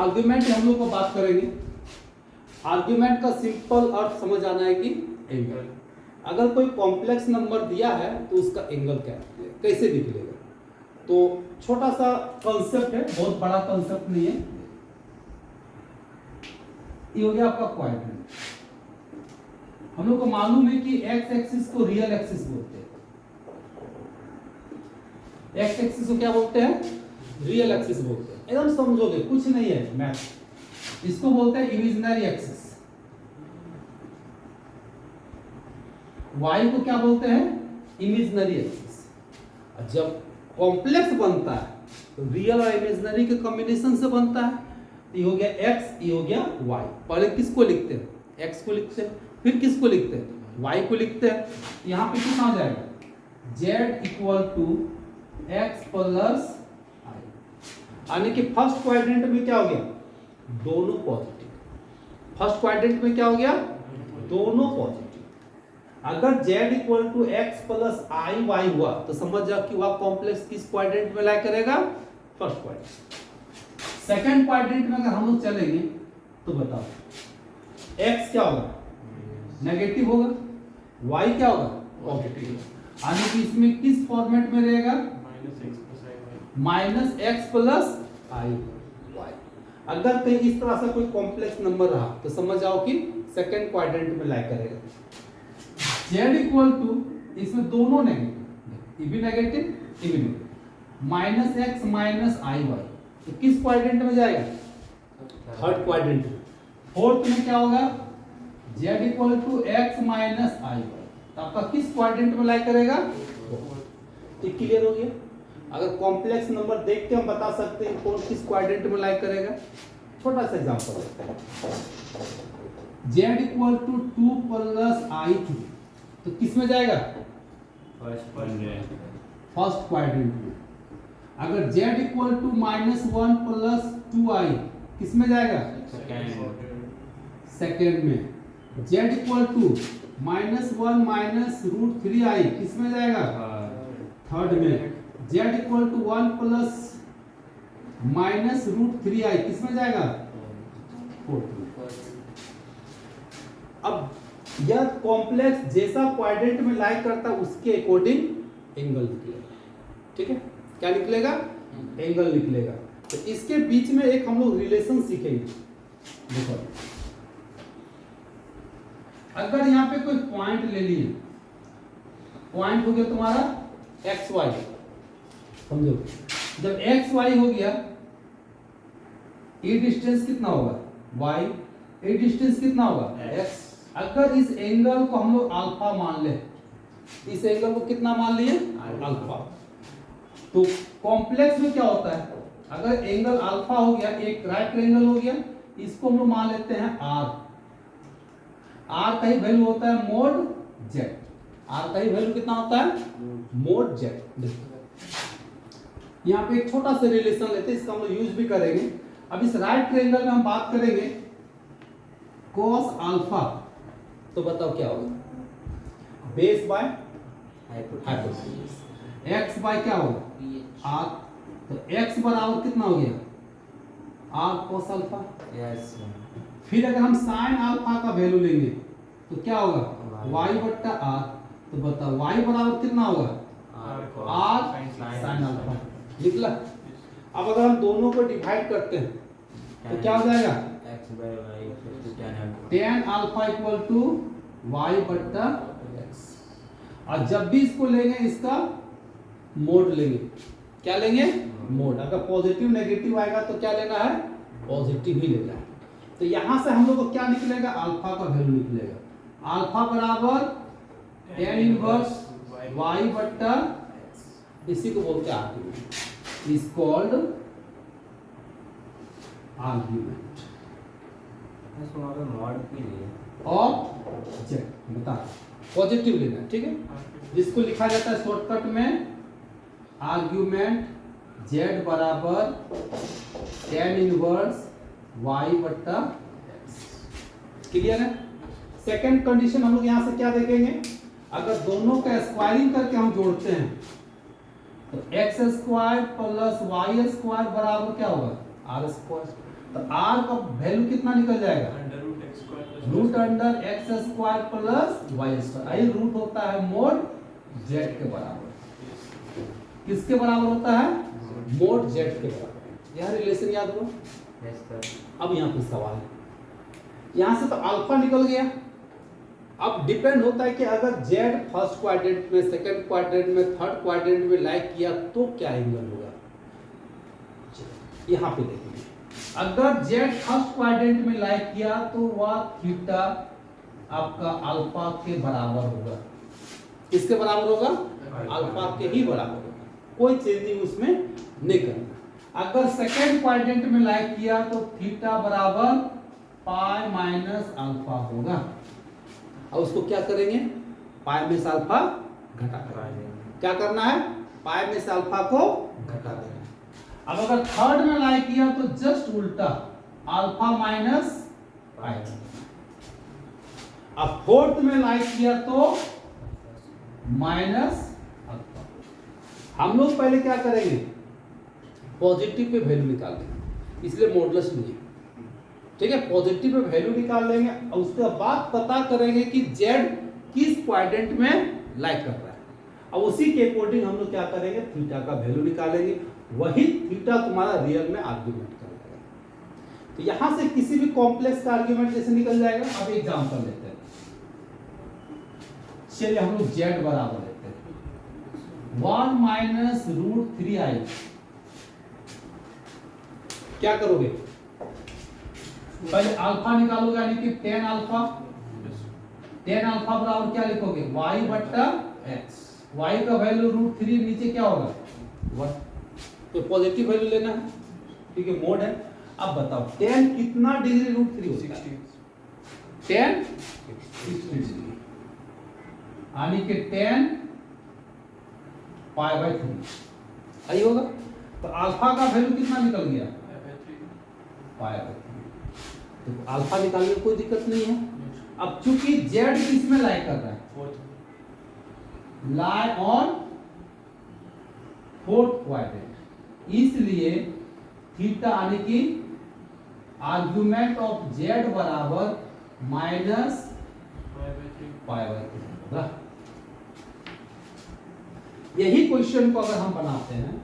Argument हम लोग को बात करेंगे। आर्ग्यूमेंट का सिंपल अर्थ समझ आना है कि एंगल। अगर कोई कॉम्प्लेक्स नंबर दिया है तो उसका एंगल क्या है, कैसे निकलेगा। तो छोटा सा कॉन्सेप्ट है, बहुत बड़ा कॉन्सेप्ट नहीं है। ये हो गया आपका क्वाड्रेंट। हम लोग को मालूम है कि एक्स एक्सिस को रियल एक्सिस बोलते हैं। एक्स एक्सिस को क्या बोलते हैं, रियल एक्सिस बोलते हैं। एकदम समझोगे, कुछ नहीं है मैथ। इसको बोलते हैं इमेजिनरी एक्सिस। वाई को क्या बोलते हैं, इमेजिनरी एक्सिस। जब कॉम्प्लेक्स बनता है तो रियल और इमेजिनरी के कॉम्बिनेशन से बनता है। ये हो गया एक्स, ये हो गया वाई। पहले किसको लिखते हैं, एक्स को लिखते हैं, फिर किसको लिखते हैं, वाई को लिखते हैं। यहाँ पे कितना हो जाएगा, z equal to x plus i. यानी कि फर्स्ट क्वाड्रेंट में क्या हो गया, दोनों पॉजिटिव। फर्स्ट क्वाड्रेंट में क्या हो गया, दोनों पॉजिटिव। अगर z equal to x plus I Y हुआ तो समझ जाओ कि वह कॉम्प्लेक्स किस क्वाड्रेंट में लाई करेगा, फर्स्ट क्वाड्रेंट। सेकंड क्वाड्रेंट में अगर हम लोग चलेंगे तो बताओ x क्या होगा, नेगेटिव होगा, y क्या होगा, पॉजिटिव। यानी कि इसमें किस फॉर्मेट में रहेगा, minus x plus I Y. अगर कहीं इस तरह से कोई कॉम्प्लेक्स नंबर रहा तो समझ जाओ कि सेकंड क्वाड्रेंट में लाई करेगा। z इक्वल टू, इसमें दोनों नेगेटिव, ये भी नेगेटिव, ये भी negative, minus x minus I Y, तो किस क्वाड्रेंट में जाएगा, थर्ड क्वाड्रेंट में। फोर्थ में क्या होगा, z equal to X minus I Y, तो आपका किस क्वाड्रेंट में लाई करेगा, तो क्लियर हो गया। अगर कॉम्प्लेक्स नंबर देख के हम बता सकते हैं कौन किस क्वाड्रेंट में लाई करेगा। छोटा सा एग्जांपल लेते हैं, z इक्वल टू 2 प्लस आई 3, तो किस में जाएगा, फर्स्ट क्वाड्रेंट में। अगर z equal to minus 1 plus 2i किस में जाएगा, सेकेंड में। z equal to minus 1 minus root 3i किस में जाएगा, थर्ड में। z equal to 1 plus minus root 3i किस में जाएगा, फोर्थ में। अब यह कॉम्प्लेक्स जैसा क्वाड्रेंट में लाई करता है उसके अकॉर्डिंग एंगल निकलेगा। ठीक है, क्या निकलेगा, एंगल निकलेगा। तो इसके बीच में एक हम लोग रिलेशन सीखेंगे। देखो, अगर यहाँ पे कोई पॉइंट ले लिए, पॉइंट हो गया तुम्हारा एक्स वाई, समझो। जब एक्स वाई हो गया, ये डिस्टेंस कितना होगा, वाई, ये डिस्टेंस कितना होगा, एक्स। अगर इस एंगल को हम लोग अल्फा मान ले, इस एंगल को कितना मान लिए, अल्फा। तो कॉम्प्लेक्स में क्या होता है, अगर एंगल अल्फा हो गया, एक राइट एंगल हो गया, इसको हम लोग मान लेते हैं आर। आर का ही वैल्यू होता है मोड जेड। आर का ही वैल्यू कितना होता है, मोड जेड। यहाँ पे एक छोटा सा रिलेशन लेते हैं, इसका हम लोग यूज भी करेंगे। अब इस राइट ट्रायंगल में हम बात करेंगे cos अल्फा, तो बताओ क्या होगा, base by hypotenuse. x by क्या होगा, आर, तो x बराबर कितना हो गया, आर cos अल्फा। फिर अगर हम sin अल्फा का वैल्यू लेंगे तो क्या होगा, y बट्टा आर, तो बताओ y बराबर कितना होगा, आर sin अल्फा। निकला। अब अगर हम दोनों को डिवाइड करते हैं तो क्या हो जाएगा, tan alpha equal to y बट्टा x। और जब भी इसको लेंगे इसका मोड लेंगे, क्या लेंगे, मोड। अगर पॉजिटिव नेगेटिव आएगा तो क्या लेना है, पॉजिटिव ही लेना है। तो यहां से हम लोग को क्या निकलेगा, अल्फा का वैल्यू निकलेगा। अल्फा बराबर tan इनवर्स y बट्टा, इसी को बोलते हैं आर्ग्यूमेंट, इज कॉल्ड आर्ग्यूमेंट। और जेड बता, पॉजिटिव लेना है, ठीक है। जिसको लिखा जाता है शॉर्टकट में आर्ग्यूमेंट जेड बराबर tan इनवर्स y बट्टा x। क्लियर है। सेकंड कंडीशन हम लोग यहां से क्या देखेंगे, अगर दोनों का स्क्वायरिंग करके हम जोड़ते हैं तो x square plus y square बराबर क्या होगा, r स्क्वायर। तो r का वैल्यू कितना निकल जाएगा, root under x square plus y square. I root होता है मोड जेड के बराबर। किसके बराबर होता है, मोड जेड के बराबर। यह रिलेशन याद हुआ। अब यहाँ पे सवाल है, यहाँ से तो अल्फा निकल गया। अब डिपेंड होता है कि अगर जेड फर्स्ट क्वाड्रेंट में, सेकंड क्वाड्रेंट में, थर्ड क्वाड्रेंट में लाइक किया तो क्या एंगल होगा। यहाँ पे देखेंगे, अगर जेड फर्स्ट क्वाड्रेंट में लाइक किया तो वह थीटा आपका अल्फा के बराबर होगा। किसके बराबर होगा, अल्फा के ही बराबर होगा, कोई चेंजिंग उसमें नहीं करना। अगर सेकंड क्वाड्रेंट में लाइक किया तो थीटा बराबर पाई माइनस अल्फा होगा। अब उसको क्या करेंगे, पाई में से अल्फा घटा देंगे। क्या करना है, पाई में से अल्फा को घटा देना। अब अगर थर्ड में लाइक किया तो जस्ट उल्टा, अल्फा माइनस पाई। अब फोर्थ में लाइक किया तो माइनस अल्फा। हम लोग पहले क्या करेंगे, पॉजिटिव पे वैल्यू निकाल लेंगे, इसलिए मॉडुलस नहीं है, ठीक है। पॉजिटिव पे वैल्यू निकाल लेंगे और उसके बाद पता करेंगे कि जेड किस क्वाड्रेंट में लाइक कर रहा है। अब उसी के अकॉर्डिंग हम लोग क्या करेंगे, थीटा का वैल्यू निकालेंगे, वही थीटा तुम्हारा रियल में आर्ग्यूमेंट करेगा। तो यहां से किसी भी कॉम्प्लेक्स का आर्ग्यूमेंट जैसे निकल जाएगा। अब एग्जांपल लेते हैं, चलिए हम लोग जेड बराबर लेते हैं 1 माइनस रूट 3i। क्या करोगे, पहले अल्फा निकालोगे, यानी कि टेन अल्फा। टेन अल्फा बराबर क्या लिखोगे, y बट्टा x। y का वैल्यू रूट 3, नीचे क्या होगा 1, तो पॉजिटिव वैल्यू लेना है, ठीक है, मोड है। अब बताओ 10 कितना डिग्री रूट 3 होता है, 10 60 डिग्री, यानी कि 10 पाई बाय 3 आई होगा। तो अल्फा का वैल्यू कितना निकल गया, पाई बाय 3। तो अल्फा निकालने में कोई दिक्कत नहीं है। अब चूंकि जेड किसमें लाई कर रहा है, लाई ऑन फोर्थ क्वाड्रेंट, इसलिए थीटा यानी कि आर्गुमेंट ऑफ जेड बराबर माइनस पाई बाय 3 होगा। यही क्वेश्चन को अगर हम बनाते हैं,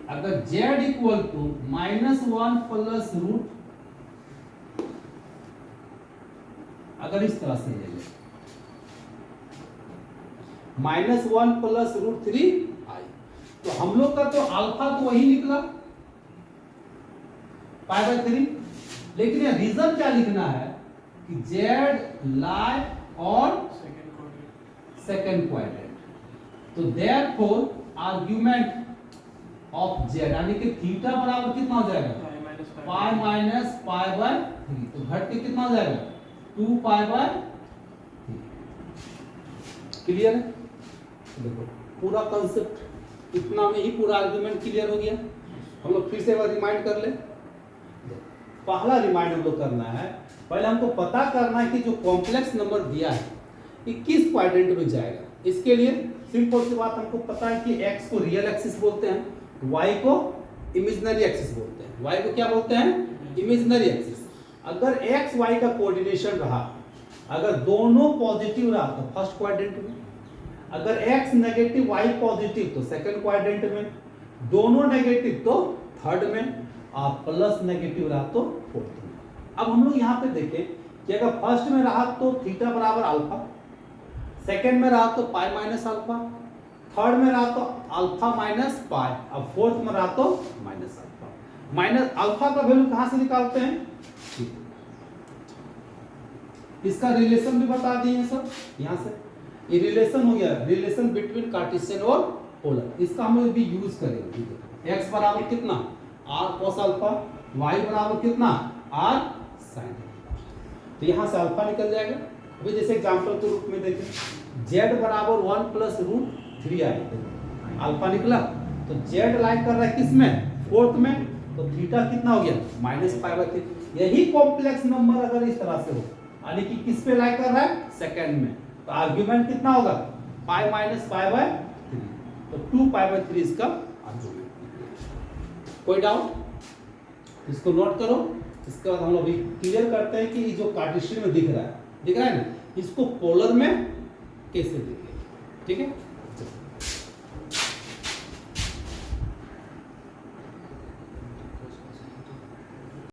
अगर Z equal to -1 plus root, अगर इस तरह से ले लें -1 प्लस रूट 3i, तो हम लोग का तो अल्फा तो वही निकला पाई बाय 3, लेकिन ये रीजन क्या लिखना है कि जेड लाई और सेकंड क्वाड्रेंट। तो देयरफॉर आर्गुमेंट ऑफ जेड यानी कि थीटा बराबर कितना हो जाएगा, पाई माइनस पाई बाय 3, तो घट के कितना हो जाएगा 2 पाई बाय 3। क्लियर है, देखो पूरा कंसेप्ट इतना में ही पूरा आर्गुमेंट क्लियर हो गया। हम लोग फिर से एक बार रिमाइंड कर ले। पहला रिमाइंड हम लोग करना है, पहले हमको पता करना है कि जो कॉम्प्लेक्स नंबर दिया है कि किस क्वाड्रेंट में जाएगा। इसके लिए सिंपल सी बात, हमको पता है कि x को रियल एक्सिस बोलते हैं, y को इमेजिनरी एक्सिस बोलते हैं। y को क्या बोलते हैं, इमेजिनरी एक्सिस। अगर x y का कोऑर्डिनेशन रहा, अगर दोनों पॉजिटिव रहा तो फर्स्ट क्वाड्रेंट में, अगर x नेगेटिव y पॉजिटिव तो सेकंड क्वाड्रेंट में, दोनों नेगेटिव तो थर्ड में, और प्लस नेगेटिव रहा तो फोर्थ में। अब हम लोग यहाँ पे देखें कि अगर फर्स्ट में रहा तो थीटा बराबर अल्फा, सेकंड में रहा तो पाई माइनस अल्फा, थर्ड में रहा तो अल्फा माइनस पाई, अब फोर्थ में रहा तो माइनस अल्फा। माइनस अल्फा का वैल्यू कहां से निकालते हैं, इसका रिलेशन भी बता दिए सब यहां से। ये रिलेशन हो गया, रिलेशन बिटवीन कार्टेशियन और पोलर, इसका हम लोग भी यूज करेंगे। x बराबर कितना r cos अल्फा, y बराबर कितना r sin अल्फा, तो यहां से अल्फा निकल जाएगा। अभी जैसे एग्जांपल के रूप में देखें, z बराबर 1 प्लस रूट 3i, अल्फा निकला, तो z लाइक कर रहा है किसमें, फोर्थ में, तो थीटा कितना हो गया माइनस पाई बाय 3। यही कॉम्प्लेक्स नंबर अगर इस तरह से हो, यानी कि किस पे लाइक कर रहा है, सेकंड में, तो आर्गुमेंट कितना होगा पाई माइनस पाई बाय 3, तो 2 पाई बाय 3 इसका आर्गुमेंट। कोई डाउट, इसको नोट करो। इसके बाद हम लोग अभी क्लियर करते हैं कि जो कार्टेशियन में दिख रहा है ना, इसको पोलर में कैसे दिखेगा। ठीक है।